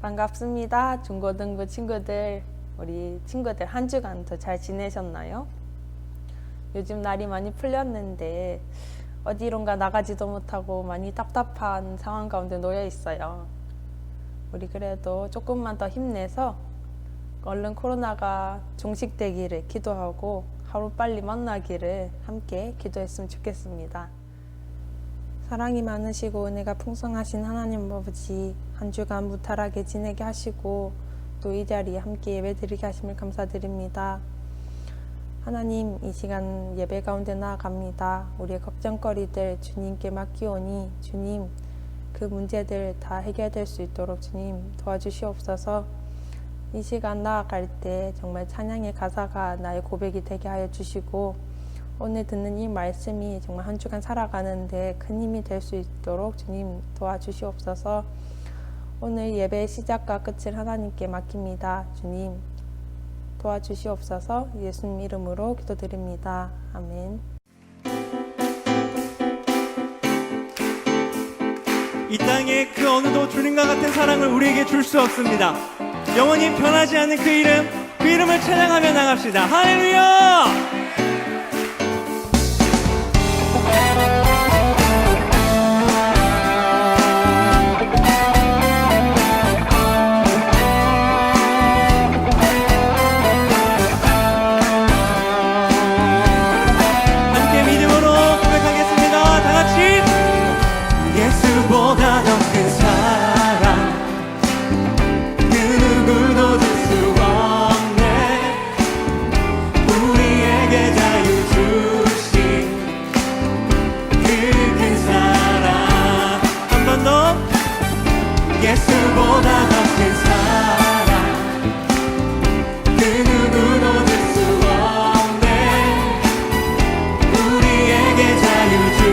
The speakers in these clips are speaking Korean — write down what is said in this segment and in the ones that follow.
반갑습니다. 중고등부 친구들, 우리 친구들 한 주간도 잘 지내셨나요? 요즘 날이 많이 풀렸는데 어디론가 나가지도 못하고 많이 답답한 상황 가운데 놓여 있어요. 우리 그래도 조금만 더 힘내서 얼른 코로나가 종식되기를 기도하고 하루빨리 만나기를 함께 기도했으면 좋겠습니다. 사랑이 많으시고 은혜가 풍성하신 하나님 아버지, 한 주간 무탈하게 지내게 하시고 또 이 자리에 함께 예배드리게 하심을 감사드립니다. 하나님, 이 시간 예배 가운데 나아갑니다. 우리의 걱정거리들 주님께 맡기오니 주님, 그 문제들 다 해결될 수 있도록 주님 도와주시옵소서. 이 시간 나아갈 때 정말 찬양의 가사가 나의 고백이 되게 하여 주시고, 오늘 듣는 이 말씀이 정말 한 주간 살아가는데 큰 힘이 될 수 있도록 주님 도와주시옵소서. 오늘 예배의 시작과 끝을 하나님께 맡깁니다. 주님 도와주시옵소서. 예수님 이름으로 기도드립니다. 아멘. 이 땅에 그 어느도 주님과 같은 사랑을 우리에게 줄 수 없습니다. 영원히 변하지 않는 그 이름을 찬양하며 나갑시다. 할렐루야! 예수보다 더 큰 사랑 그 누구도 줄 수 없네. 우리에게 자유 주신 그 큰 사랑. 한 번 더. 예수보다 더 큰 사랑 그 누구도 줄 수 없네. 우리에게 자유 주신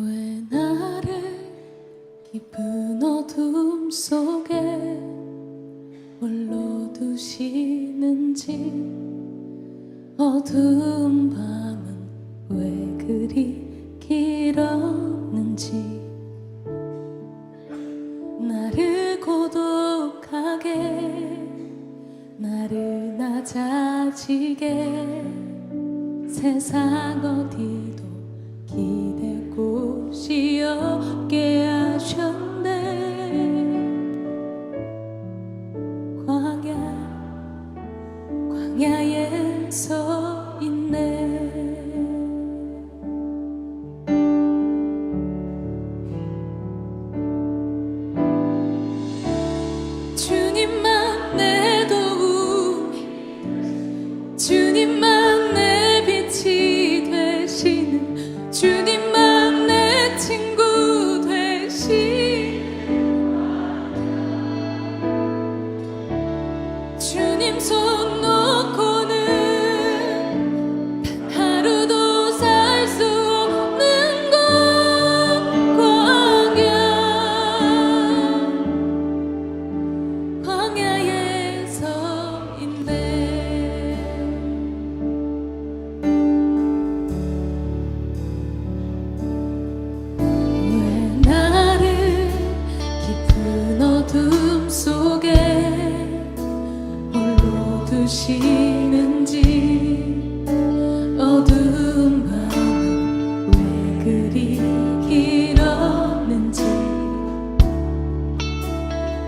왜 나를 깊은 어둠 속에 홀로 두시는지 어두운 밤은 왜 그리 길었는지 나를 고독하게 나를 낮아지게 세상 어디도 기댈 곳이 없게 하셨네. 광야에 서 있네. 주님만 내 도움, 주님만 내 빛이 되시는, 주님만 내 친구 되신, 주님 손 놓고는 하루도 살 수 없는 곳 광야에 서 있네. 왜 나를 깊은 어둠 속에 홀로 두시는지 어두운 밤은 왜 그리 길었는지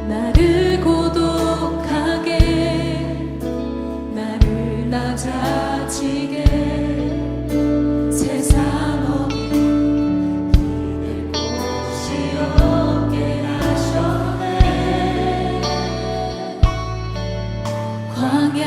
나를 고독하게 나를 낮아지게 세상 어디 기댈 곳이 없게 하셨네. 광야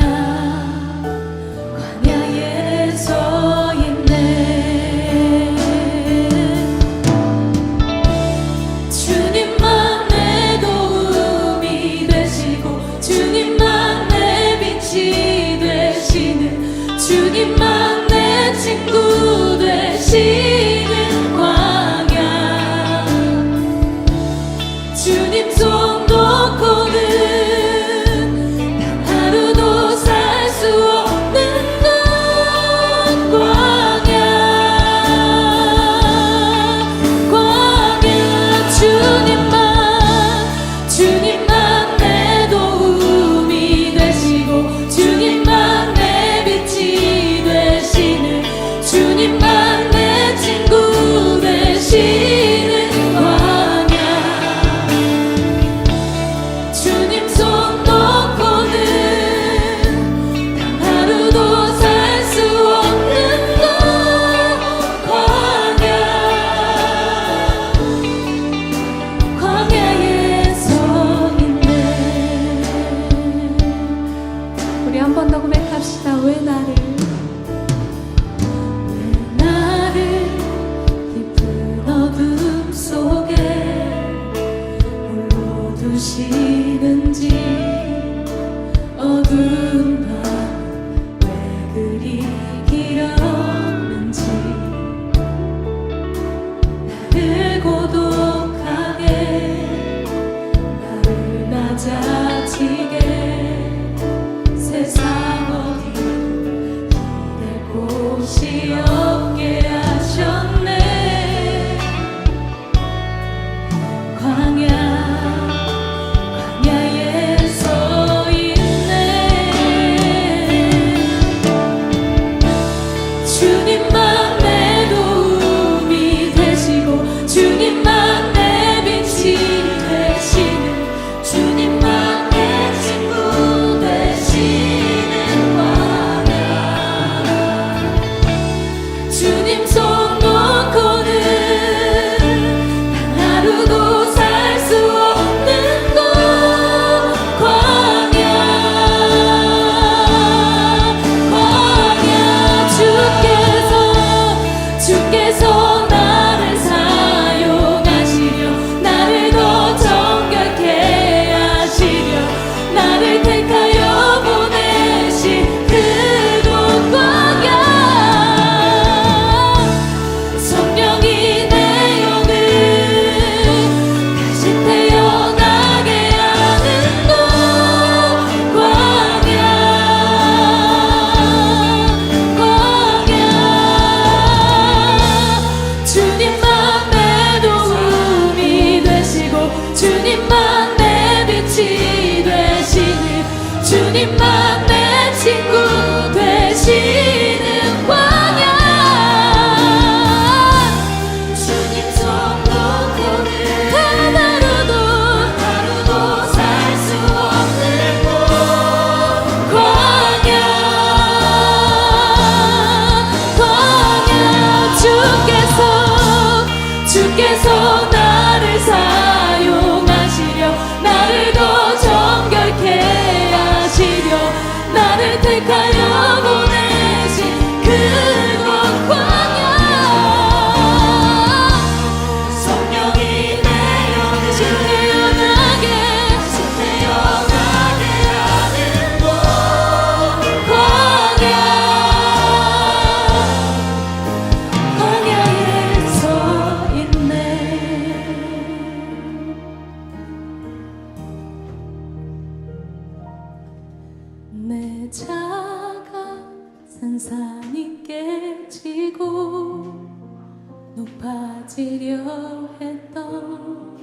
높아지려 했던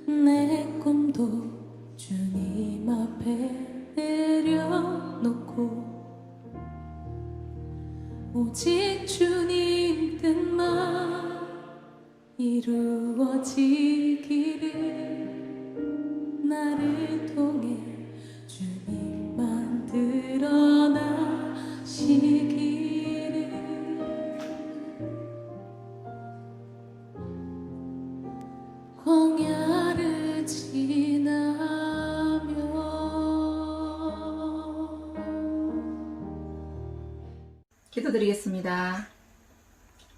내 꿈도 주님 앞에 내려놓고 오직 주님 뜻만 이루어지기를 나를 통해 주님만 드러나시기를 광야를 지나며 기도드리겠습니다.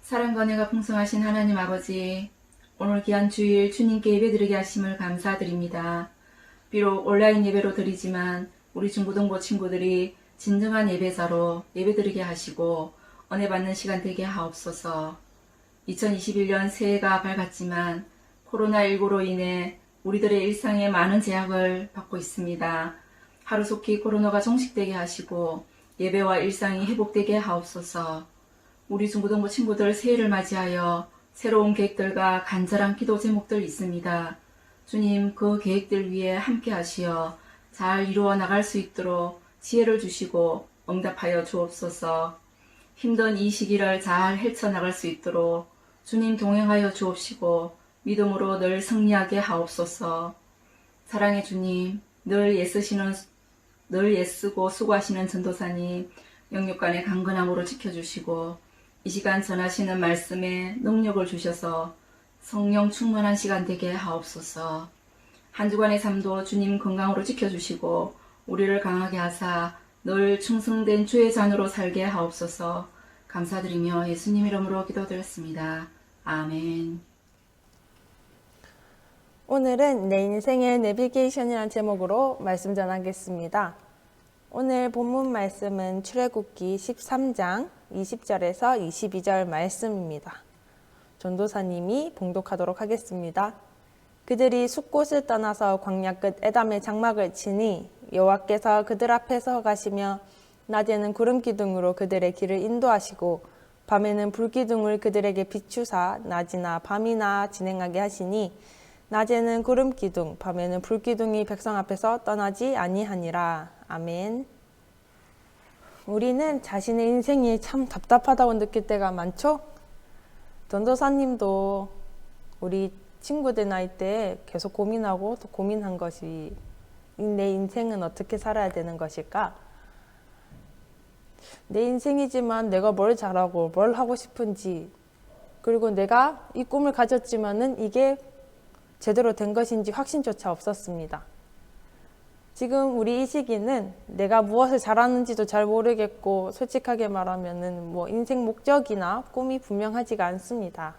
사랑과 은혜가 풍성하신 하나님 아버지, 오늘 귀한 주일 주님께 예배드리게 하심을 감사드립니다. 비록 온라인 예배로 드리지만 우리 중고등부 친구들이 진정한 예배자로 예배드리게 하시고 은혜 받는 시간 되게 하옵소서. 2021년 새해가 밝았지만 코로나19로 인해 우리들의 일상에 많은 제약을 받고 있습니다. 하루속히 코로나가 종식되게 하시고 예배와 일상이 회복되게 하옵소서. 우리 중고등부 친구들 새해를 맞이하여 새로운 계획들과 간절한 기도 제목들 있습니다. 주님, 그 계획들 위에 함께 하시어 잘 이루어 나갈 수 있도록 지혜를 주시고 응답하여 주옵소서. 힘든 이 시기를 잘 헤쳐나갈 수 있도록 주님 동행하여 주옵시고 믿음으로 늘 승리하게 하옵소서. 사랑의 주님, 늘 애쓰고 수고하시는 전도사님 영육간의 강건함으로 지켜주시고 이 시간 전하시는 말씀에 능력을 주셔서 성령 충만한 시간 되게 하옵소서. 한 주간의 삶도 주님 건강으로 지켜주시고 우리를 강하게 하사 늘 충성된 주의 자녀로 살게 하옵소서. 감사드리며 예수님 이름으로 기도드렸습니다. 아멘. 오늘은 내 인생의 내비게이션이라는 제목으로 말씀 전하겠습니다. 오늘 본문 말씀은 출애굽기 13장 20절에서 22절 말씀입니다. 전도사님이 봉독하도록 하겠습니다. 그들이 숲곳을 떠나서 광야 끝 에담의 장막을 치니 여호와께서 그들 앞에서 가시며 낮에는 구름 기둥으로 그들의 길을 인도하시고 밤에는 불 기둥을 그들에게 비추사 낮이나 밤이나 진행하게 하시니 낮에는 구름 기둥, 밤에는 불 기둥이 백성 앞에서 떠나지 아니하니라. 아멘. 우리는 자신의 인생이 참 답답하다고 느낄 때가 많죠? 전도사님도 우리 친구들 나이 때 계속 고민하고 또 고민한 것이 내 인생은 어떻게 살아야 되는 것일까? 내 인생이지만 내가 뭘 잘하고 뭘 하고 싶은지, 그리고 내가 이 꿈을 가졌지만은 이게 제대로 된 것인지 확신조차 없었습니다. 지금 우리 이 시기는 내가 무엇을 잘하는지도 잘 모르겠고 솔직하게 말하면은 인생 목적이나 꿈이 분명하지가 않습니다.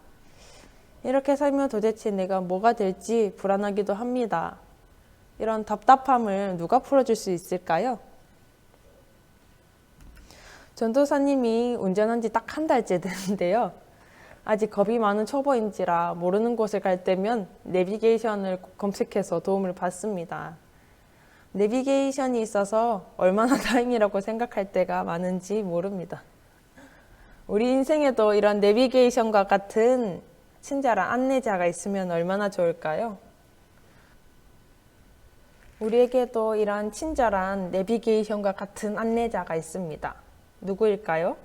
이렇게 살면 도대체 내가 뭐가 될지 불안하기도 합니다. 이런 답답함을 누가 풀어줄 수 있을까요? 전도사님이 운전한 지 딱 한 달째 됐는데요. 아직 겁이 많은 초보인지라 모르는 곳을 갈 때면 내비게이션을 검색해서 도움을 받습니다. 내비게이션이 있어서 얼마나 다행이라고 생각할 때가 많은지 모릅니다. 우리 인생에도 이런 내비게이션과 같은 친절한 안내자가 있으면 얼마나 좋을까요? 우리에게도 이런 친절한 내비게이션과 같은 안내자가 있습니다. 누구일까요?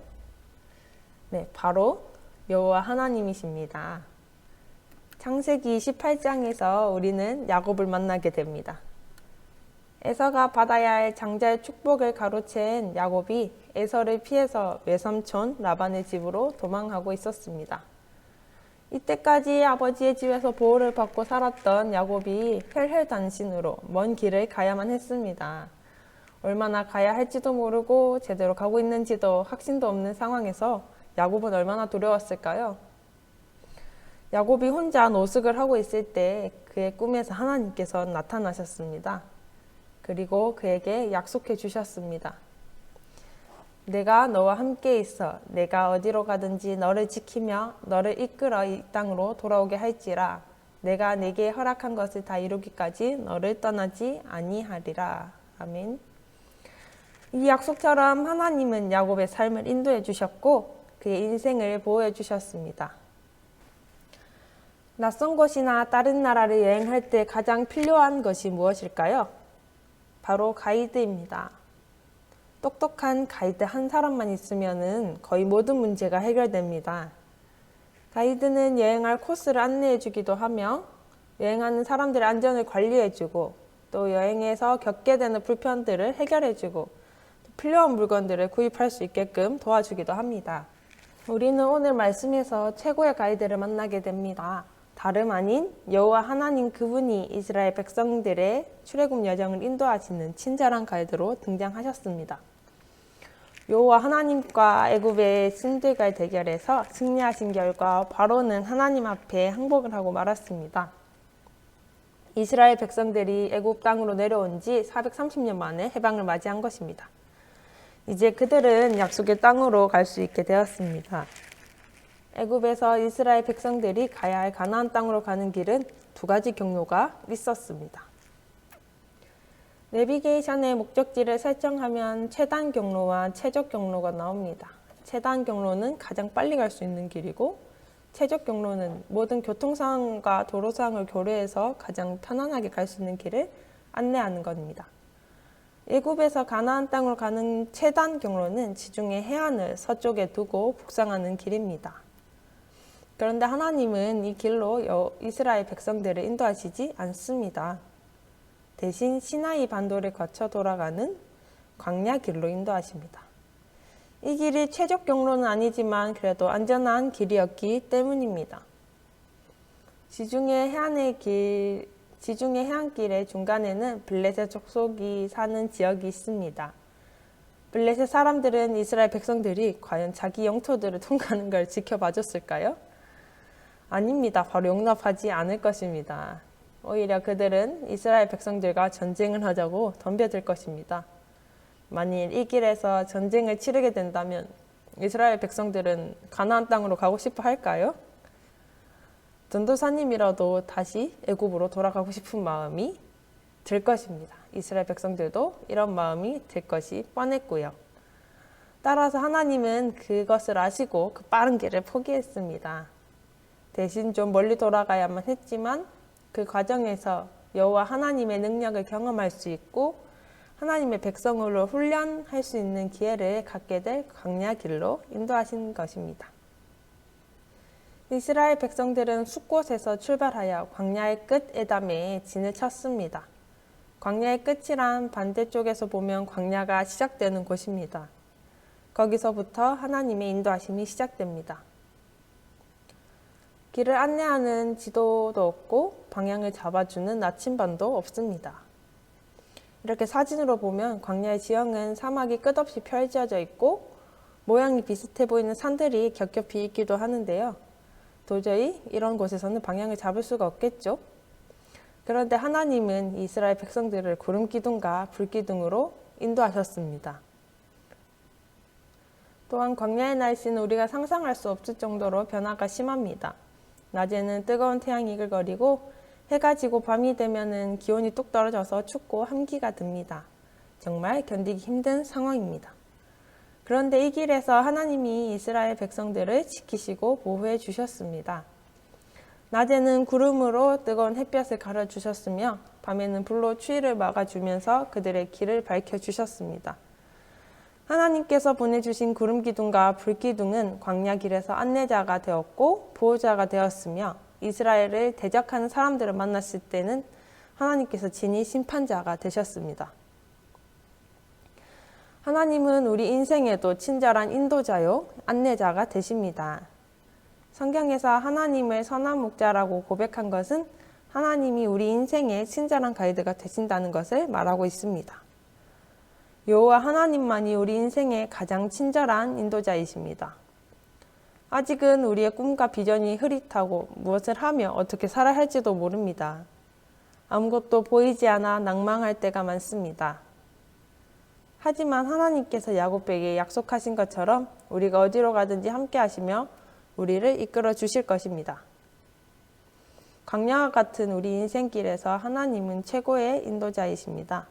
네, 바로 여호와 하나님이십니다. 창세기 28장에서 우리는 야곱을 만나게 됩니다. 에서가 받아야 할 장자의 축복을 가로챈 야곱이 에서를 피해서 외삼촌 라반의 집으로 도망하고 있었습니다. 이때까지 아버지의 집에서 보호를 받고 살았던 야곱이 혈혈단신으로 먼 길을 가야만 했습니다. 얼마나 가야 할지도 모르고 제대로 가고 있는지도 확신도 없는 상황에서 야곱은 얼마나 두려웠을까요? 야곱이 혼자 노숙을 하고 있을 때 그의 꿈에서 하나님께서 나타나셨습니다. 그리고 그에게 약속해 주셨습니다. 내가 너와 함께 있어 내가 어디로 가든지 너를 지키며 너를 이끌어 이 땅으로 돌아오게 할지라. 내가 내게 허락한 것을 다 이루기까지 너를 떠나지 아니하리라. 아멘. 이 약속처럼 하나님은 야곱의 삶을 인도해 주셨고 그의 인생을 보호해 주셨습니다. 낯선 곳이나 다른 나라를 여행할 때 가장 필요한 것이 무엇일까요? 바로 가이드입니다. 똑똑한 가이드 한 사람만 있으면 거의 모든 문제가 해결됩니다. 가이드는 여행할 코스를 안내해주기도 하며 여행하는 사람들의 안전을 관리해주고 또 여행에서 겪게 되는 불편들을 해결해주고 필요한 물건들을 구입할 수 있게끔 도와주기도 합니다. 우리는 오늘 말씀에서 최고의 가이드를 만나게 됩니다. 다름 아닌 여호와 하나님 그분이 이스라엘 백성들의 출애굽 여정을 인도하시는 친절한 가이드로 등장하셨습니다. 여호와 하나님과 애굽의 신들과의 대결에서 승리하신 결과 바로는 하나님 앞에 항복을 하고 말았습니다. 이스라엘 백성들이 애굽 땅으로 내려온 지 430년 만에 해방을 맞이한 것입니다. 이제 그들은 약속의 땅으로 갈 수 있게 되었습니다. 애굽에서 이스라엘 백성들이 가야 할 가나안 땅으로 가는 길은 두 가지 경로가 있었습니다. 내비게이션의 목적지를 설정하면 최단 경로와 최적 경로가 나옵니다. 최단 경로는 가장 빨리 갈 수 있는 길이고 최적 경로는 모든 교통상황과 도로상을 고려해서 가장 편안하게 갈 수 있는 길을 안내하는 겁니다. 애굽에서 가나안 땅으로 가는 최단 경로는 지중해 해안을 서쪽에 두고 북상하는 길입니다. 그런데 하나님은 이 길로 이스라엘 백성들을 인도하시지 않습니다. 대신 시나이 반도를 거쳐 돌아가는 광야 길로 인도하십니다. 이 길이 최적 경로는 아니지만 그래도 안전한 길이었기 때문입니다. 지중해 해안길의 중간에는 블레셋 족속이 사는 지역이 있습니다. 블레셋 사람들은 이스라엘 백성들이 과연 자기 영토들을 통과하는 걸 지켜봐 줬을까요? 아닙니다. 바로 용납하지 않을 것입니다. 오히려 그들은 이스라엘 백성들과 전쟁을 하자고 덤벼들 것입니다. 만일 이 길에서 전쟁을 치르게 된다면 이스라엘 백성들은 가나안 땅으로 가고 싶어 할까요? 전도사님이라도 다시 애굽으로 돌아가고 싶은 마음이 들 것입니다. 이스라엘 백성들도 이런 마음이 들 것이 뻔했고요. 따라서 하나님은 그것을 아시고 그 빠른 길을 포기했습니다. 대신 좀 멀리 돌아가야만 했지만 그 과정에서 여호와 하나님의 능력을 경험할 수 있고 하나님의 백성으로 훈련할 수 있는 기회를 갖게 될 광야 길로 인도하신 것입니다. 이스라엘 백성들은 숫곳에서 출발하여 광야의 끝 에담에 진을 쳤습니다. 광야의 끝이란 반대쪽에서 보면 광야가 시작되는 곳입니다. 거기서부터 하나님의 인도하심이 시작됩니다. 길을 안내하는 지도도 없고 방향을 잡아주는 나침반도 없습니다. 이렇게 사진으로 보면 광야의 지형은 사막이 끝없이 펼쳐져 있고 모양이 비슷해 보이는 산들이 겹겹이 있기도 하는데요. 도저히 이런 곳에서는 방향을 잡을 수가 없겠죠. 그런데 하나님은 이스라엘 백성들을 구름 기둥과 불 기둥으로 인도하셨습니다. 또한 광야의 날씨는 우리가 상상할 수 없을 정도로 변화가 심합니다. 낮에는 뜨거운 태양이 이글거리고 해가 지고 밤이 되면은 기온이 뚝 떨어져서 춥고 함기가 듭니다. 정말 견디기 힘든 상황입니다. 그런데 이 길에서 하나님이 이스라엘 백성들을 지키시고 보호해 주셨습니다. 낮에는 구름으로 뜨거운 햇볕을 가려주셨으며 밤에는 불로 추위를 막아주면서 그들의 길을 밝혀주셨습니다. 하나님께서 보내주신 구름 기둥과 불 기둥은 광야 길에서 안내자가 되었고 보호자가 되었으며 이스라엘을 대적하는 사람들을 만났을 때는 하나님께서 진히 심판자가 되셨습니다. 하나님은 우리 인생에도 친절한 인도자요, 안내자가 되십니다. 성경에서 하나님을 선한 목자라고 고백한 것은 하나님이 우리 인생의 친절한 가이드가 되신다는 것을 말하고 있습니다. 여호와 하나님만이 우리 인생의 가장 친절한 인도자이십니다. 아직은 우리의 꿈과 비전이 흐릿하고 무엇을 하며 어떻게 살아야 할지도 모릅니다. 아무것도 보이지 않아 낭망할 때가 많습니다. 하지만 하나님께서 야곱에게 약속하신 것처럼 우리가 어디로 가든지 함께 하시며 우리를 이끌어 주실 것입니다. 광야와 같은 우리 인생길에서 하나님은 최고의 인도자이십니다.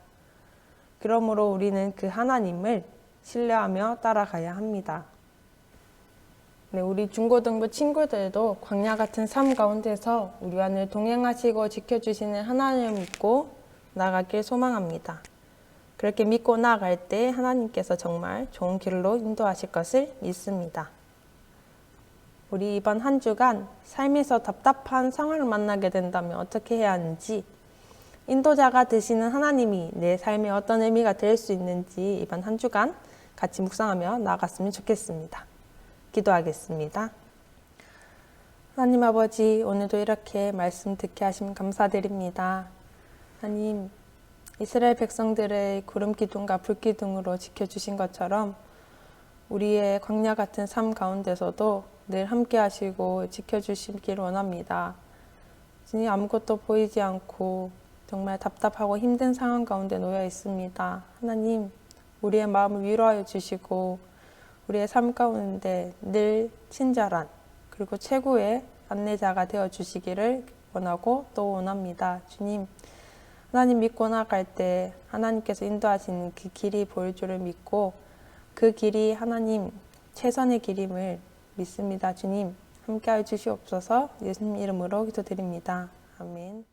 그러므로 우리는 그 하나님을 신뢰하며 따라가야 합니다. 네, 우리 중고등부 친구들도 광야 같은 삶 가운데서 우리와 늘 동행하시고 지켜주시는 하나님을 믿고 나아가길 소망합니다. 그렇게 믿고 나아갈 때 하나님께서 정말 좋은 길로 인도하실 것을 믿습니다. 우리 이번 한 주간 삶에서 답답한 상황을 만나게 된다면 어떻게 해야 하는지, 인도자가 되시는 하나님이 내 삶에 어떤 의미가 될 수 있는지 이번 한 주간 같이 묵상하며 나아갔으면 좋겠습니다. 기도하겠습니다. 하나님 아버지, 오늘도 이렇게 말씀 듣게 하시면 감사드립니다. 하나님, 이스라엘 백성들의 구름 기둥과 불 기둥으로 지켜주신 것처럼 우리의 광야 같은 삶 가운데서도 늘 함께 하시고 지켜주시길 원합니다. 주님, 아무것도 보이지 않고 정말 답답하고 힘든 상황 가운데 놓여 있습니다. 하나님, 우리의 마음을 위로하여 주시고 우리의 삶 가운데 늘 친절한 그리고 최고의 안내자가 되어 주시기를 원하고 또 원합니다. 주님, 하나님 믿고 나아갈 때 하나님께서 인도하시는 그 길이 보일 줄을 믿고 그 길이 하나님 최선의 길임을 믿습니다. 주님, 함께하여 주시옵소서. 예수님 이름으로 기도드립니다. 아멘.